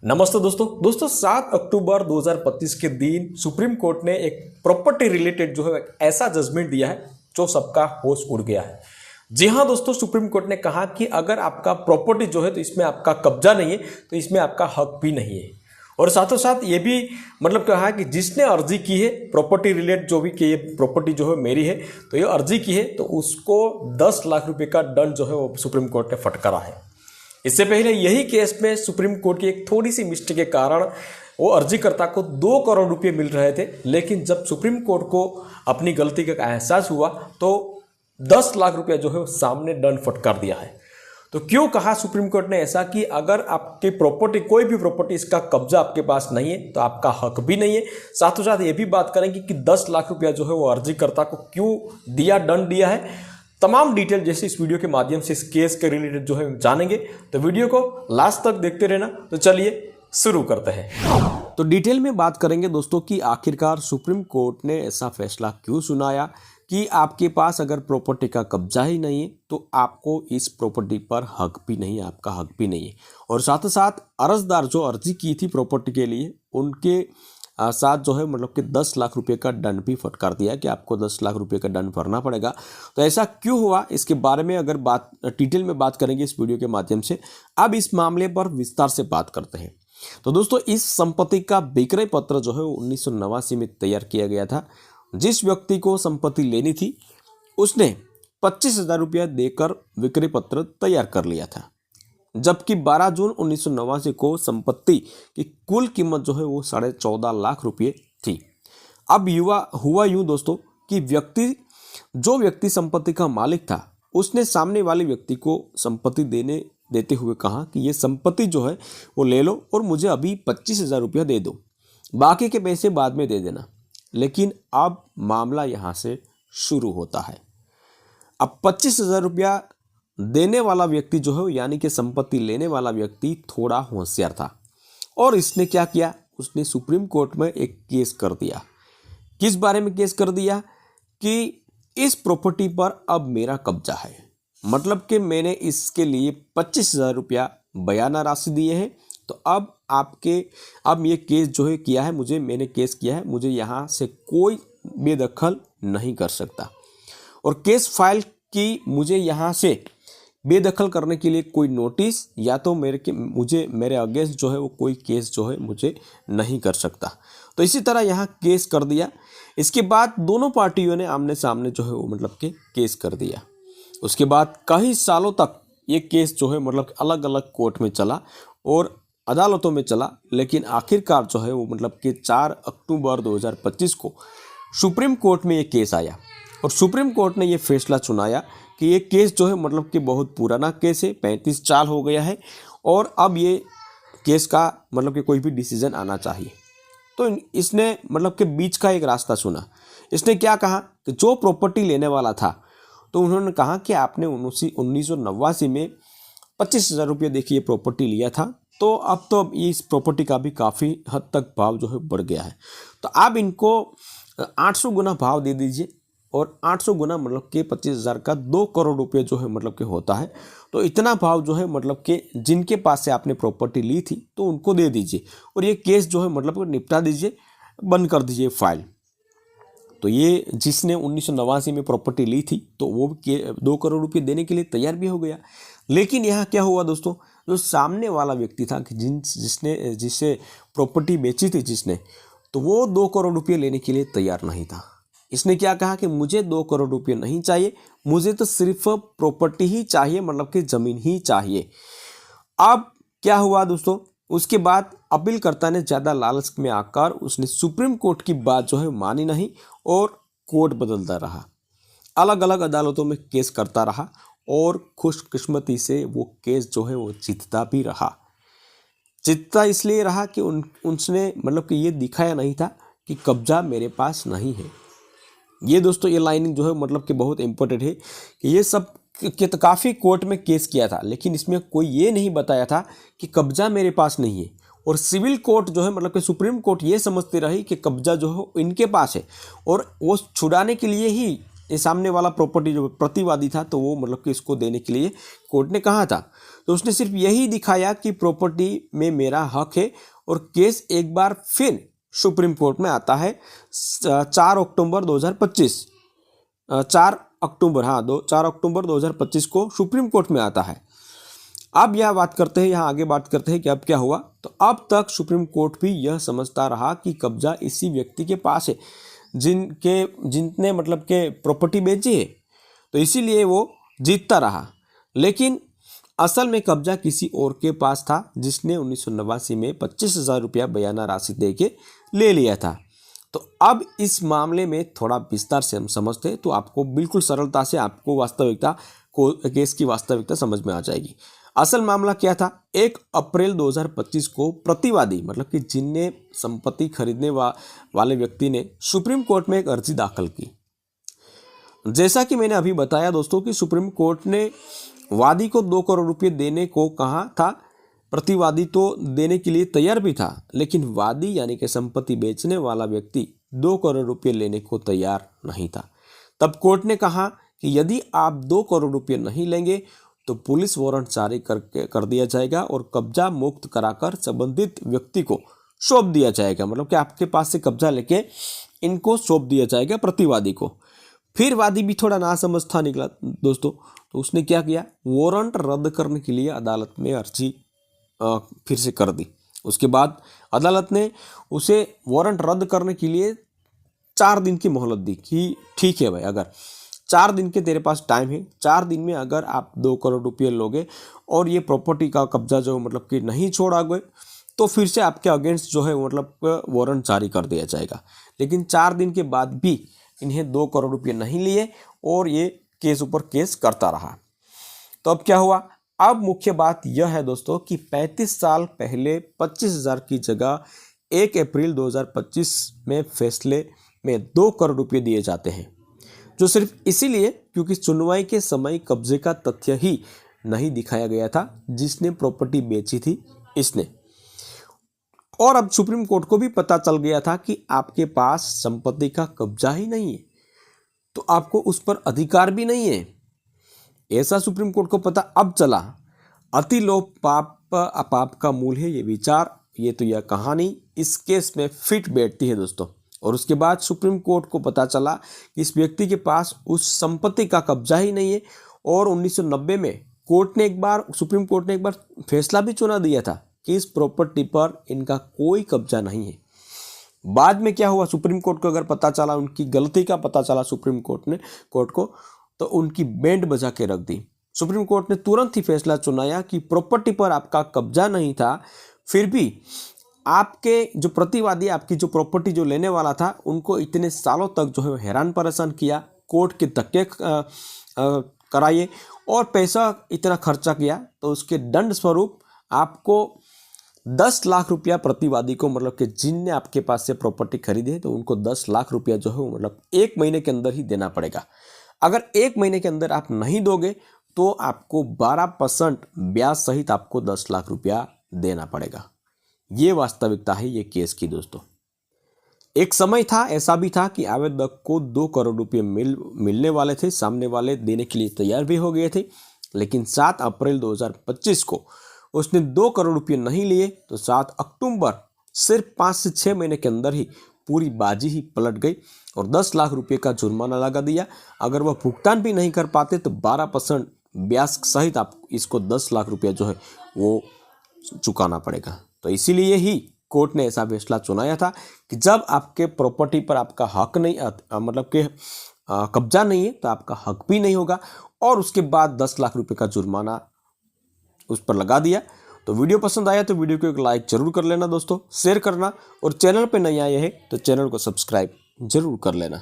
नमस्ते दोस्तों 7 अक्टूबर 2025 के दिन सुप्रीम कोर्ट ने एक प्रॉपर्टी रिलेटेड जो है एक ऐसा जजमेंट दिया है जो सबका होश उड़ गया है। जी हाँ दोस्तों, सुप्रीम कोर्ट ने कहा कि अगर आपका प्रॉपर्टी जो है तो इसमें आपका कब्जा नहीं है तो इसमें आपका हक भी नहीं है। और साथों साथ ये भी कहा है कि जिसने अर्जी की है प्रॉपर्टी रिलेटेड जो भी कि ये प्रॉपर्टी जो है मेरी है तो ये अर्जी की है तो उसको 10 लाख रुपए का दंड जो है वो सुप्रीम कोर्ट ने फटकारा है। इससे पहले यही केस में सुप्रीम कोर्ट की एक थोड़ी सी मिस्टेक के कारण वो अर्जीकर्ता को 2 करोड़ रुपए मिल रहे थे, लेकिन जब सुप्रीम कोर्ट को अपनी गलती का एहसास हुआ तो 10 लाख रुपया जो है वो सामने दंड फटकार दिया है। तो क्यों कहा सुप्रीम कोर्ट ने ऐसा कि अगर आपकी प्रॉपर्टी कोई भी प्रॉपर्टी इसका कब्जा आपके पास नहीं है तो आपका हक भी नहीं है। साथों साथ ये भी बात करेंगे कि 10 लाख रुपया जो है वो अर्जीकर्ता को क्यों दिया, दंड दिया है। तमाम डिटेल जैसे इस वीडियो के माध्यम से इस केस के रिलेटेड जो है जानेंगे, तो वीडियो को लास्ट तक देखते रहना। तो चलिए शुरू करते हैं। तो डिटेल में बात करेंगे दोस्तों कि आखिरकार सुप्रीम कोर्ट ने ऐसा फैसला क्यों सुनाया कि आपके पास अगर प्रॉपर्टी का कब्जा ही नहीं है तो आपको इस प्रॉपर्टी पर हक भी नहीं है, आपका हक भी नहीं है। और साथ ही साथ अर्जदार जो अर्जी की थी प्रॉपर्टी के लिए उनके साथ जो है कि 10 लाख रुपए का दंड भी फटकार दिया कि आपको 10 लाख रुपए का दंड भरना पड़ेगा। तो ऐसा क्यों हुआ इसके बारे में अगर बात डिटेल में बात करेंगे इस वीडियो के माध्यम से। अब इस मामले पर विस्तार से बात करते हैं। तो दोस्तों इस संपत्ति का विक्रय पत्र जो है 1989 में तैयार किया गया था। जिस व्यक्ति को संपत्ति लेनी थी उसने 25,000 रुपया देकर विक्रय पत्र तैयार कर लिया था, जबकि 12 जून 1989 को संपत्ति की कुल कीमत जो है वो 14.5 लाख रुपये थी। अब हुआ यूं दोस्तों कि जो व्यक्ति संपत्ति का मालिक था उसने सामने वाले व्यक्ति को संपत्ति देते हुए कहा कि ये संपत्ति जो है वो ले लो और मुझे अभी 25,000 रुपया दे दो, बाकी के पैसे बाद में दे देना। लेकिन अब मामला यहाँ से शुरू होता है। अब 25,000 रुपया देने वाला व्यक्ति जो है यानी कि संपत्ति लेने वाला व्यक्ति थोड़ा होशियार था और इसने क्या किया, उसने सुप्रीम कोर्ट में एक केस कर दिया। किस बारे में केस कर दिया कि इस प्रॉपर्टी पर अब मेरा कब्जा है, मतलब कि मैंने इसके लिए 25,000 रुपया बयाना राशि दिए हैं। तो अब ये केस जो है किया है मैंने केस किया है, मुझे यहाँ से कोई बेदखल नहीं कर सकता। और केस फाइल की मुझे यहाँ से बेदखल करने के लिए कोई नोटिस या तो मेरे अगेंस्ट जो है वो कोई केस जो है मुझे नहीं कर सकता। तो इसी तरह यहाँ केस कर दिया। इसके बाद दोनों पार्टियों ने आमने सामने जो है वो कि केस कर दिया। उसके बाद कई सालों तक ये केस जो है अलग अलग कोर्ट में चला और अदालतों में चला, लेकिन आखिरकार जो है वो कि 4 अक्टूबर 2025 को सुप्रीम कोर्ट में ये केस आया और सुप्रीम कोर्ट ने ये फैसला सुनाया कि ये केस जो है कि बहुत पुराना केस है, 35 साल हो गया है और अब ये केस का कि कोई भी डिसीजन आना चाहिए। तो इसने कि बीच का एक रास्ता चुना। इसने क्या कहा कि जो प्रॉपर्टी लेने वाला था तो उन्होंने कहा कि आपने 1989 में 25,000 रुपये देखिए प्रॉपर्टी लिया था, तो अब इस प्रॉपर्टी का भी काफ़ी हद तक भाव जो है बढ़ गया है, तो आप इनको 800 गुना भाव दे दीजिए। और 800 गुना कि 25,000 का 2 करोड़ रुपये जो है कि होता है। तो इतना भाव जो है कि जिनके पास से आपने प्रॉपर्टी ली थी तो उनको दे दीजिए और ये केस जो है निपटा दीजिए, बंद कर दीजिए फाइल। तो ये जिसने 1989 में प्रॉपर्टी ली थी तो वो 2 करोड़ रुपये देने के लिए तैयार भी हो गया। लेकिन यहाँ क्या हुआ दोस्तों, जो सामने वाला व्यक्ति था कि जिसे प्रॉपर्टी बेची थी तो वो 2 करोड़ रुपये लेने के लिए तैयार नहीं था। इसने क्या कहा कि मुझे 2 करोड़ रुपये नहीं चाहिए, मुझे तो सिर्फ प्रॉपर्टी ही चाहिए, कि ज़मीन ही चाहिए। अब क्या हुआ दोस्तों, उसके बाद अपीलकर्ता ने ज़्यादा लालच में आकर उसने सुप्रीम कोर्ट की बात जो है मानी नहीं और कोर्ट बदलता रहा, अलग अलग अदालतों में केस करता रहा और खुशकिस्मती से वो केस जो है वो जीतता भी रहा। जीतता इसलिए रहा कि उसने कि ये दिखाया नहीं था कि कब्जा मेरे पास नहीं है। ये दोस्तों ये लाइनिंग जो है कि बहुत इंपॉर्टेंट है कि ये सब तो काफ़ी कोर्ट में केस किया था, लेकिन इसमें कोई ये नहीं बताया था कि कब्जा मेरे पास नहीं है। और सिविल कोर्ट जो है कि सुप्रीम कोर्ट ये समझती रही कि कब्जा जो है इनके पास है और वो छुड़ाने के लिए ही ये सामने वाला प्रॉपर्टी जो प्रतिवादी था तो वो मतलब कि इसको देने के लिए कोर्ट ने कहा था। तो उसने सिर्फ यही दिखाया कि प्रॉपर्टी में मेरा हक है और केस एक बार फिर सुप्रीम कोर्ट में आता है 4 अक्टूबर 2025 4 अक्टूबर 2025 को सुप्रीम कोर्ट में आता है। अब यह बात करते हैं, यहाँ आगे बात करते हैं कि अब क्या हुआ। तो अब तक सुप्रीम कोर्ट भी यह समझता रहा कि कब्जा इसी व्यक्ति के पास है जिनने मतलब के प्रॉपर्टी बेची है, तो इसीलिए वो जीतता रहा। लेकिन असल में कब्जा किसी और के पास था जिसने 1989 में 25,000 रुपया बयाना राशि दे के ले लिया था। तो अब इस मामले में थोड़ा विस्तार से हम समझते हैं तो आपको बिल्कुल सरलता से आपको वास्तविकता को केस की वास्तविकता समझ में आ जाएगी। असल मामला क्या था, 1 अप्रैल 2025 को प्रतिवादी मतलब कि जिनने संपत्ति खरीदने वाले व्यक्ति ने सुप्रीम कोर्ट में एक अर्जी दाखिल की। जैसा कि मैंने अभी बताया दोस्तों कि सुप्रीम कोर्ट ने वादी को 2 करोड़ रुपये देने को कहा था। प्रतिवादी तो देने के लिए तैयार भी था, लेकिन वादी यानी कि संपत्ति बेचने वाला व्यक्ति 2 करोड़ रुपये लेने को तैयार नहीं था। तब कोर्ट ने कहा कि यदि आप 2 करोड़ रुपये नहीं लेंगे तो पुलिस वारंट जारी कर दिया जाएगा और कब्जा मुक्त कराकर संबंधित व्यक्ति को सौंप दिया जाएगा। मतलब कि आपके पास से कब्जा लेके इनको सौंप दिया जाएगा प्रतिवादी को। फिर वादी भी थोड़ा नासमझ था निकला दोस्तों, तो उसने क्या किया, वारंट रद्द करने के लिए अदालत में अर्जी फिर से कर दी। उसके बाद अदालत ने उसे वारंट रद्द करने के लिए 4 दिन की मोहलत दी कि ठीक है भाई, अगर 4 दिन के तेरे पास टाइम है, 4 दिन में अगर आप 2 करोड़ रुपये लोगे और ये प्रॉपर्टी का कब्जा जो मतलब कि नहीं छोड़ा गए तो फिर से आपके अगेंस्ट जो है मतलब वारंट जारी कर दिया जाएगा। लेकिन 4 दिन के बाद भी इन्हें 2 करोड़ रुपये नहीं लिए और ये केस ऊपर केस करता रहा। तो अब क्या हुआ, अब मुख्य बात यह है दोस्तों कि 35 साल पहले 25,000 की जगह 1 अप्रैल 2025 में फैसले में 2 करोड़ रुपये दिए जाते हैं, जो सिर्फ इसीलिए क्योंकि सुनवाई के समय कब्जे का तथ्य ही नहीं दिखाया गया था जिसने प्रॉपर्टी बेची थी इसने। और अब सुप्रीम कोर्ट को भी पता चल गया था कि आपके पास संपत्ति का कब्जा ही नहीं है, तो आपको उस पर अधिकार भी नहीं है। ऐसा सुप्रीम कोर्ट को पता अब चला। अति लोभ पाप का मूल है, ये विचार, ये तो यह कहानी इस केस में फिट बैठती है दोस्तों। और उसके बाद सुप्रीम कोर्ट को पता चला कि इस व्यक्ति के पास उस संपत्ति का कब्जा ही नहीं है। और 1990 में सुप्रीम कोर्ट ने एक बार फैसला भी सुना दिया था कि इस प्रॉपर्टी पर इनका कोई कब्जा नहीं है। बाद में क्या हुआ, सुप्रीम कोर्ट को अगर पता चला, उनकी गलती का पता चला सुप्रीम कोर्ट को, तो उनकी बैंड बजा के रख दी। सुप्रीम कोर्ट ने तुरंत ही फैसला सुनाया कि प्रॉपर्टी पर आपका कब्जा नहीं था, फिर भी आपके जो प्रतिवादी आपकी जो प्रॉपर्टी जो लेने वाला था उनको इतने सालों तक जो है हैरान परेशान किया, कोर्ट के धक्के कराए और पैसा इतना खर्चा किया, तो उसके दंड स्वरूप आपको 10 लाख रुपया प्रतिवादी को मतलब कि जिनने आपके पास से प्रॉपर्टी खरीदी है तो उनको 10 लाख रुपया जो है मतलब 1 महीने के अंदर ही देना पड़ेगा। अगर 1 महीने के अंदर आप नहीं दोगे तो आपको 12% ब्याज सहित आपको 10 लाख रुपया देना पड़ेगा। ये वास्तविकता है ये केस की दोस्तों। एक समय था, ऐसा भी था कि आवेदक को 2 करोड़ रुपये मिलने वाले थे, सामने वाले देने के लिए तैयार भी हो गए थे, लेकिन 7 अप्रैल 2025 को उसने 2 करोड़ रुपये नहीं लिए, तो 7 अक्टूबर सिर्फ 5 से 6 महीने के अंदर ही पूरी बाजी ही पलट गई और 10 लाख रुपये का जुर्माना लगा दिया। अगर वह भुगतान भी नहीं कर पाते तो 12% ब्याज सहित आप इसको 10 लाख रुपया जो है वो चुकाना पड़ेगा। तो इसीलिए ही कोर्ट ने ऐसा फैसला सुनाया था कि जब आपके प्रॉपर्टी पर आपका हक नहीं मतलब कि कब्जा नहीं है तो आपका हक भी नहीं होगा, और उसके बाद 10 लाख रुपए का जुर्माना उस पर लगा दिया। तो वीडियो पसंद आया तो वीडियो को एक लाइक जरूर कर लेना दोस्तों, शेयर करना, और चैनल पे नहीं आए हैं तो चैनल को सब्सक्राइब जरूर कर लेना।